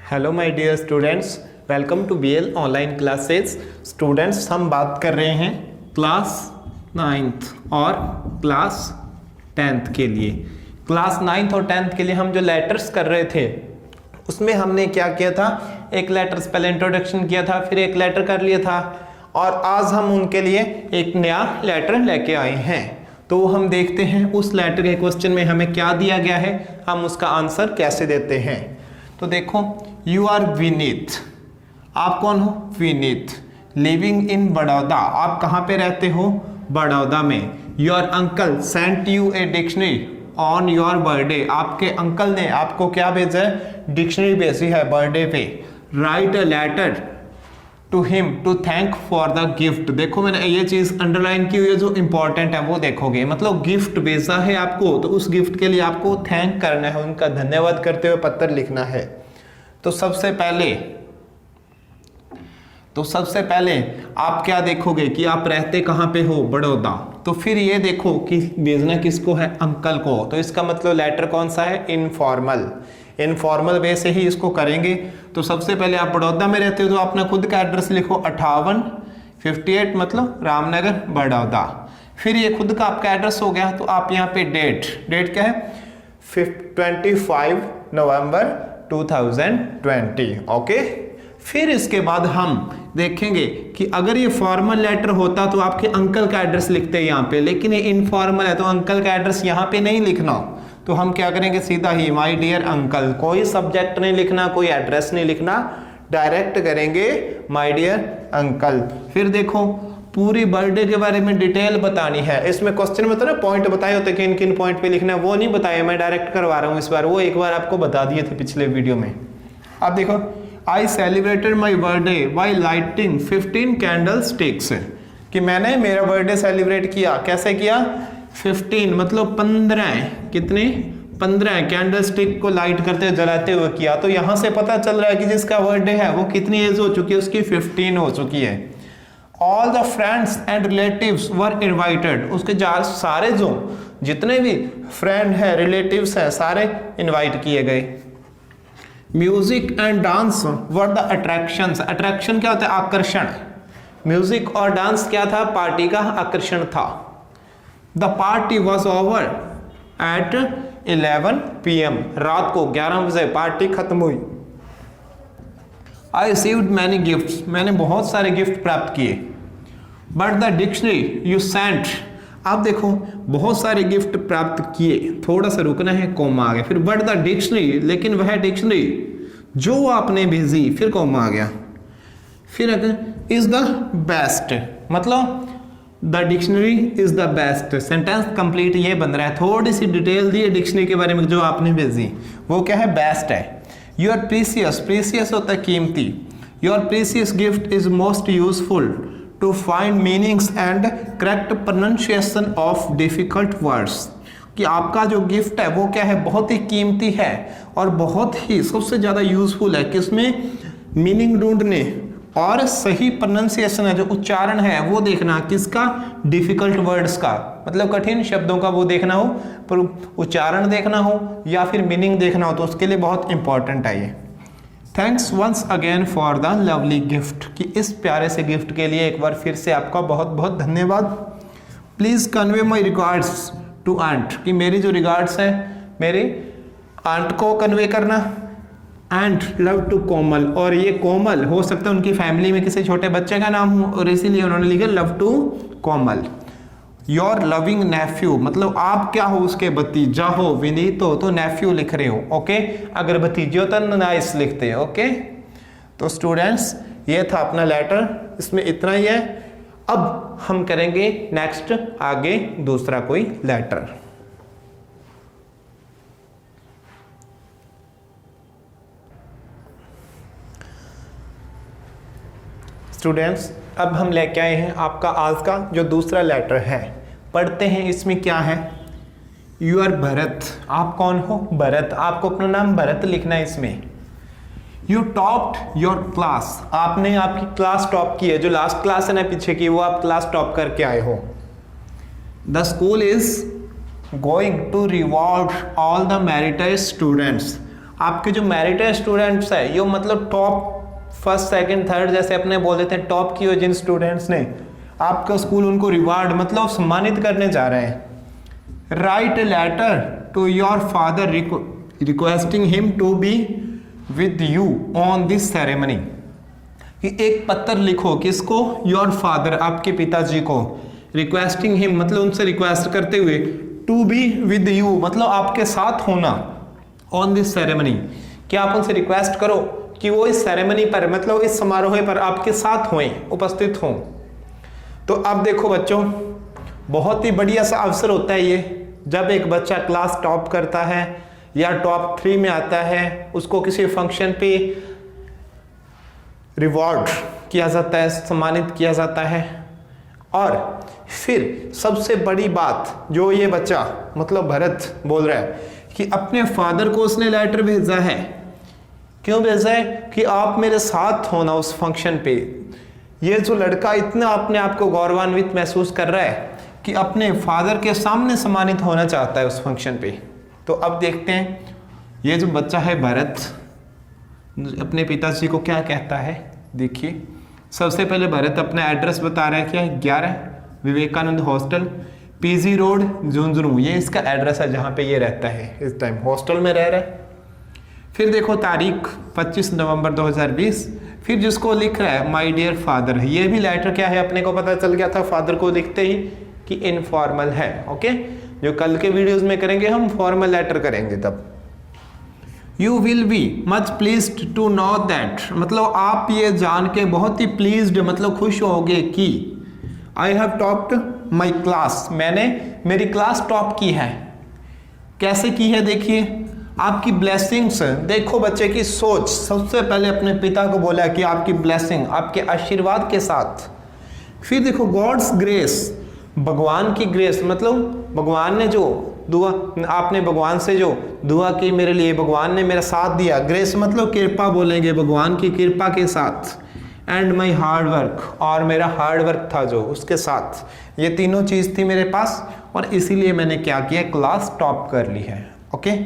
Hello my dear students, welcome to BL online classes. Students, हम बात कर रहे हैं क्लास 9th और क्लास 10th के लिए। क्लास 9th और 10th के लिए हम जो लेटर्स कर रहे थे उसमें हमने क्या किया था, एक लेटर्स पहले इंट्रोडक्शन किया था, फिर एक लेटर कर लिया था और आज हम उनके लिए एक नया लेटर लेके आए हैं। तो हम देखते हैं उस लेटर के क्वेश्चन में हमें क्या दिया गया है, हम उसका आंसर कैसे देते हैं। तो देखो, यू आर विनीत, आप कौन हो? विनीत, लिविंग इन बड़ौदा, आप कहाँ पे रहते हो? बड़ौदा में। Your uncle sent U a dictionary on your birthday, आपके अंकल ने आपको क्या भेजा है? डिक्शनरी भेजी है बर्थडे पे। Write a letter to him to thank for the gift. देखो मैंने ये चीज अंडरलाइन की हुई है, जो इंपॉर्टेंट है वो देखोगे। मतलब गिफ्ट भेजा है आपको, तो उस गिफ्ट के लिए आपको थैंक करना है, उनका धन्यवाद करते हुए पत्र लिखना है। तो सबसे पहले आप क्या देखोगे कि आप रहते कहाँ पे हो? बड़ौदा। तो फिर ये देखो कि भेजना किसको है? अंकल को। तो इसका मतलब लेटर कौन सा है? इनफॉर्मल। इनफॉर्मल वे से ही इसको करेंगे। तो सबसे पहले आप बड़ौदा में रहते हो तो अपना खुद का एड्रेस लिखो, 5858 मतलब रामनगर बड़ौदा। फिर ये खुद का आपका एड्रेस हो गया, तो आप यहाँ पे डेट क्या है? 25 नवंबर 2020। ओके। फिर इसके बाद हम देखेंगे कि अगर ये फॉर्मल लेटर होता तो आपके अंकल का एड्रेस लिखते हैं यहाँ पे, लेकिन ये इनफॉर्मल है तो अंकल का एड्रेस यहाँ पे नहीं लिखना। तो हम क्या करेंगे? सीधा ही माय डियर अंकल, कोई सब्जेक्ट नहीं लिखना, कोई एड्रेस नहीं लिखना, डायरेक्ट करेंगे माय डियर अंकल। फिर देखो, पूरी बर्थडे के बारे में डिटेल बतानी है। इसमें क्वेश्चन में तो ना पॉइंट बताए होते कि किन पॉइंट पे लिखना है, वो नहीं बताया, मैं डायरेक्ट करवा रहा हूँ इस बार। वो एक बार आपको बता दिए थे पिछले वीडियो में। अब देखो, I celebrated my birthday by lighting 15 candle sticks, कि मैंने मेरा बर्थडे सेलिब्रेट किया। कैसे किया? 15 मतलब 15, कितने? 15 कैंडल स्टिक को लाइट करते जलाते हुए किया। तो यहां से पता चल रहा है कि जिसका बर्थडे है वो कितनी एज हो चुकी है? उसकी 15 हो चुकी है। All the friends and relatives were invited, उसके सारे जो जितने भी फ्रेंड है, रिलेटिव्स है, सारे इनवाइट किए गए। Music and dance were the attractions, attraction क्या होता है? आकर्षण। म्यूजिक और डांस क्या था? पार्टी का आकर्षण था। The party was over at 11 PM, रात को 11 बजे पार्टी खत्म हुई। आई रिसीव्ड मैनी गिफ्ट्स, मैंने बहुत सारे गिफ्ट प्राप्त किए। But the dictionary you sent, आप देखो बहुत सारे गिफ्ट प्राप्त किए, थोड़ा सा रुकना है, कॉमा आ गया। फिर बट द डिक्शनरी, लेकिन वह डिक्शनरी जो आपने भेजी, फिर कॉमा आ गया। फिर अगर इज द बेस्ट, मतलब the dictionary is the best. Sentence complete ये बन रहा है। थोड़ी सी डिटेल दी है डिक्शनरी के बारे में जो आपने भेजी, वो क्या है? बेस्ट है। योर प्रीसियस, प्रीसियस होता है कीमती। Your precious gift is most useful to find meanings and correct pronunciation of difficult words, कि आपका जो गिफ्ट है वो क्या है? बहुत ही कीमती है और बहुत ही सबसे ज़्यादा यूजफुल है। किसमें? मीनिंग ढूंढने और सही प्रोनाउंसिएशन है, जो उच्चारण है वो देखना। किसका? डिफिकल्ट वर्ड्स का, मतलब कठिन शब्दों का वो देखना हो, पर उच्चारण देखना हो या फिर मीनिंग देखना हो, तो उसके लिए बहुत इंपॉर्टेंट है ये। Thanks once again for the lovely gift, कि इस प्यारे से गिफ्ट के लिए एक बार फिर से आपका बहुत बहुत धन्यवाद। Please convey my regards to aunt, कि मेरी जो रिगार्ड्स है मेरी आंट को कन्वे करना। एंड लव टू कोमल, और ये कोमल हो सकता है उनकी फैमिली में किसी छोटे बच्चे का नाम हो, और इसीलिए उन्होंने लिखा love to Komal. Your loving nephew, मतलब आप क्या हो? उसके भतीजा हो, विनीत हो तो नेफ्यू लिख रहे हो। ओके, अगर भतीजे हो तो नाइस लिखते हो। ओके, तो स्टूडेंट्स ये था अपना लेटर, इसमें इतना ही है। अब हम करेंगे नेक्स्ट आगे दूसरा कोई लेटर। स्टूडेंट्स, अब हम लेके आए हैं आपका आज का जो दूसरा लेटर है। पढ़ते हैं इसमें क्या है। यू आर भरत, आप कौन हो? भरत, आपको अपना नाम भरत लिखना है इसमें। यू टॉप्ड योर क्लास, आपने आपकी क्लास टॉप की है, जो लास्ट क्लास है ना पीछे की, वो आप क्लास टॉप करके आए हो। The school is going to reward all the meritorious students, आपके जो मेरिटेड स्टूडेंट्स है, ये मतलब टॉप फर्स्ट सेकंड थर्ड जैसे अपने बोल देते हैं टॉप की, जिन स्टूडेंट्स ने आपका स्कूल उनको रिवार्ड मतलब सम्मानित करने जा रहे हैं। Write a letter to your father requesting him to be with you on this ceremony, कि एक पत्र लिखो किसको, योर फादर आपके पिताजी को, रिक्वेस्टिंग हिम मतलब उनसे रिक्वेस्ट करते हुए, टू बी विद यू मतलब आपके साथ होना, ऑन दिस सेरेमनी कि आप उनसे रिक्वेस्ट करो कि वो इस सेरेमनी पर मतलब इस समारोह पर आपके साथ हों, उपस्थित हों। तो अब देखो बच्चों, बहुत ही बढ़िया सा अवसर होता है ये, जब एक बच्चा क्लास टॉप करता है या टॉप 3 में आता है, उसको किसी फंक्शन पे रिवॉर्ड किया जाता है, सम्मानित किया जाता है। और फिर सबसे बड़ी बात जो ये बच्चा मतलब भरत बोल रहा है कि अपने फादर को उसने लेटर भेजा है, क्यों भेजा है, कि आप मेरे साथ होना उस फंक्शन पे। ये जो लड़का इतना अपने आप को गौरवान्वित महसूस कर रहा है कि अपने फादर के सामने सम्मानित होना चाहता है उस फंक्शन पे। तो अब देखते हैं ये जो बच्चा है भरत अपने पिताजी को क्या कहता है। देखिए, सबसे पहले भरत अपना एड्रेस बता रहा है, क्या 11 Vivekananda hostel, PG road, Jhunjhunu, ये इसका एड्रेस है जहाँ पे ये रहता है, इस टाइम हॉस्टल में रह रहा है। फिर देखो तारीख 25 नवंबर 2020, फिर जिसको लिख रहा है माय डियर फादर, ये भी लेटर क्या है अपने को पता चल गया था फादर को लिखते ही कि इनफॉर्मल है। ओके, जो कल के वीडियोस में करेंगे हम फॉर्मल लेटर करेंगे तब। You will be much pleased to know that, मतलब आप ये जान के बहुत ही प्लीज्ड मतलब खुश होगे कि I have topped my class, मैंने मेरी क्लास टॉप की है। कैसे की है देखिए, आपकी ब्लेसिंग्स, देखो बच्चे की सोच, सबसे पहले अपने पिता को बोला कि आपकी ब्लेसिंग, आपके आशीर्वाद के साथ। फिर देखो गॉड्स ग्रेस, भगवान की ग्रेस मतलब भगवान ने जो दुआ, आपने भगवान से जो दुआ की मेरे लिए, भगवान ने मेरा साथ दिया। ग्रेस मतलब कृपा बोलेंगे, भगवान की कृपा के साथ। एंड माई हार्ड वर्क, और मेरा हार्ड वर्क था जो उसके साथ, ये तीनों चीज़ थी मेरे पास और इसीलिए मैंने क्या किया, क्लास टॉप कर ली है। ओके,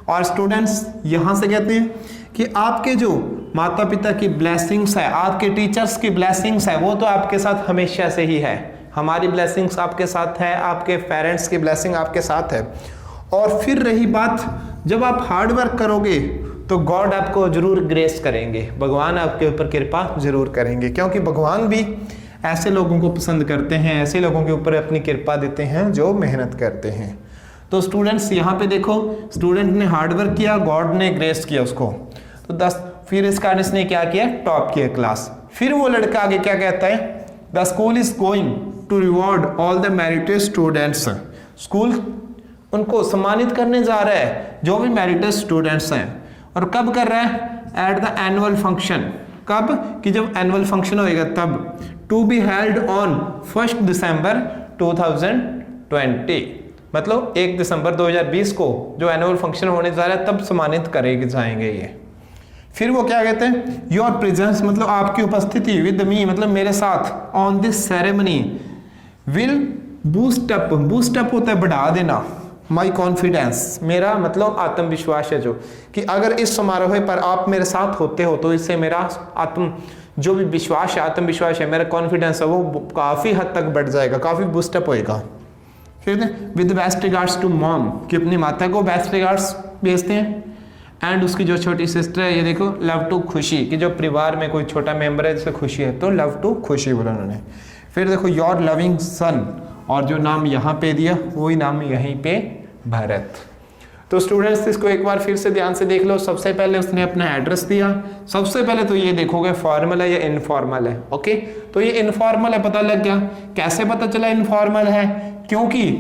और स्टूडेंट्स यहाँ से कहते हैं कि आपके जो माता पिता की ब्लेसिंग्स है, आपके टीचर्स की ब्लेसिंग्स है, वो तो आपके साथ हमेशा से ही है। हमारी ब्लेसिंग्स आपके साथ है, आपके पेरेंट्स की ब्लेसिंग आपके साथ है। और फिर रही बात, जब आप हार्ड वर्क करोगे तो गॉड आपको जरूर ग्रेस करेंगे, भगवान आपके ऊपर कृपा जरूर करेंगे, क्योंकि भगवान भी ऐसे लोगों को पसंद करते हैं, ऐसे लोगों के ऊपर अपनी कृपा देते हैं जो मेहनत करते हैं। तो स्टूडेंट्स यहाँ पे देखो, स्टूडेंट ने हार्ड वर्क किया, गॉड ने ग्रेस किया उसको। तो फिर इस कारण इसने क्या किया, टॉप किया क्लास। फिर वो लड़का आगे क्या कहता है, the school is going to reward all the merited students, school उनको सम्मानित करने जा रहा है जो भी मेरिटेड स्टूडेंट्स हैं। और कब कर रहा है, एट द एनुअल फंक्शन, कब कि जब एनुअल फंक्शन होएगा तब, टू बी हेल्ड ऑन 1 दिसंबर 2020, मतलब 1 दिसंबर 2020 को जो एनुअल फंक्शन होने जा रहा है तब सम्मानित करेंगे जाएंगे ये। फिर वो क्या कहते हैं, योर प्रेजेंस मतलब आपकी उपस्थिति, विद मी मतलब मेरे साथ, on this ceremony will boost up, boost up होता है बढ़ा देना, माई कॉन्फिडेंस मेरा मतलब आत्मविश्वास है जो, कि अगर इस समारोह पर आप मेरे साथ होते हो तो इससे मेरा जो भी विश्वास है, आत्मविश्वास है, मेरा कॉन्फिडेंस है वो काफ़ी हद तक बढ़ जाएगा, काफ़ी बूस्टअप होएगा। फिर with best regards to mom, कि अपनी माता को बेस्ट रिगार्ड्स भेजते हैं। एंड उसकी जो छोटी सिस्टर है, ये देखो लव टू खुशी, कि जो परिवार में कोई छोटा मेंबर है जिससे खुशी है तो लव टू खुशी बोला उन्होंने। फिर देखो योर लविंग सन, और जो नाम यहाँ पे दिया वही नाम यहीं पे भरत। तो स्टूडेंट्स इसको एक बार फिर से ध्यान से देख लो। सबसे पहले उसने अपना एड्रेस दिया, सबसे पहले तो ये देखोगे फॉर्मल है या इनफॉर्मल है। ओके, तो ये इनफॉर्मल है, पता लग गया। कैसे पता चला इनफॉर्मल है, क्योंकि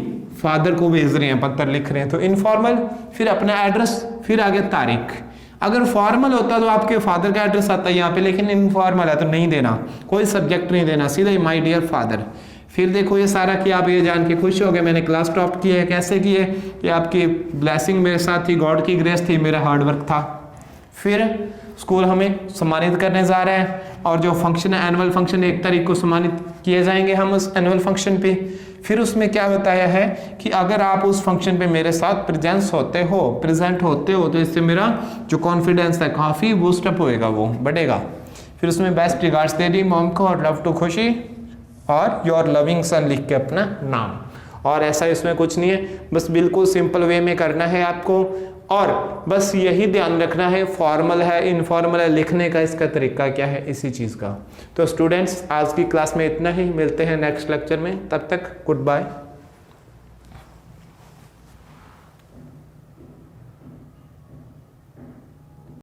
फादर को भेज रहे हैं, पत्र लिख रहे हैं, तो इनफॉर्मल, फिर अपना एड्रेस, फिर आगे तारीख। अगर फॉर्मल होता तो आपके फादर का एड्रेस आता है यहाँ पे, लेकिन इनफॉर्मल है तो नहीं देना, कोई सब्जेक्ट नहीं देना, सीधा ही माय डियर फादर। फिर देखो ये सारा कि आप ये जान के खुश हो गए मैंने क्लास टॉप की है। कैसे की है, कि आपकी ब्लेसिंग मेरे साथ थी, गॉड की ग्रेस थी, मेरा हार्ड वर्क था। फिर स्कूल हमें सम्मानित करने जा रहा है, और जो फंक्शन है एनुअल फंक्शन 1 तारीख को सम्मानित किए जाएंगे हम उस एनुअल फंक्शन पे। फिर उसमें क्या बताया है कि अगर आप उस फंक्शन पे मेरे साथ प्रेजेंट होते हो तो इससे मेरा जो कॉन्फिडेंस है काफ़ी बूस्टअप होएगा, वो बढ़ेगा। फिर उसमें बेस्ट रिगार्ड्स दे दी मॉम को और लव टू खुशी और योर लविंग सन लिख के अपना नाम। और ऐसा इसमें कुछ नहीं है, बस बिल्कुल सिंपल वे में करना है आपको। और बस यही ध्यान रखना है फॉर्मल है इनफॉर्मल है लिखने का इसका तरीका क्या है, इसी चीज़ का। तो स्टूडेंट्स आज की क्लास में इतना ही, मिलते हैं नेक्स्ट लेक्चर में, तब तक गुड बाय।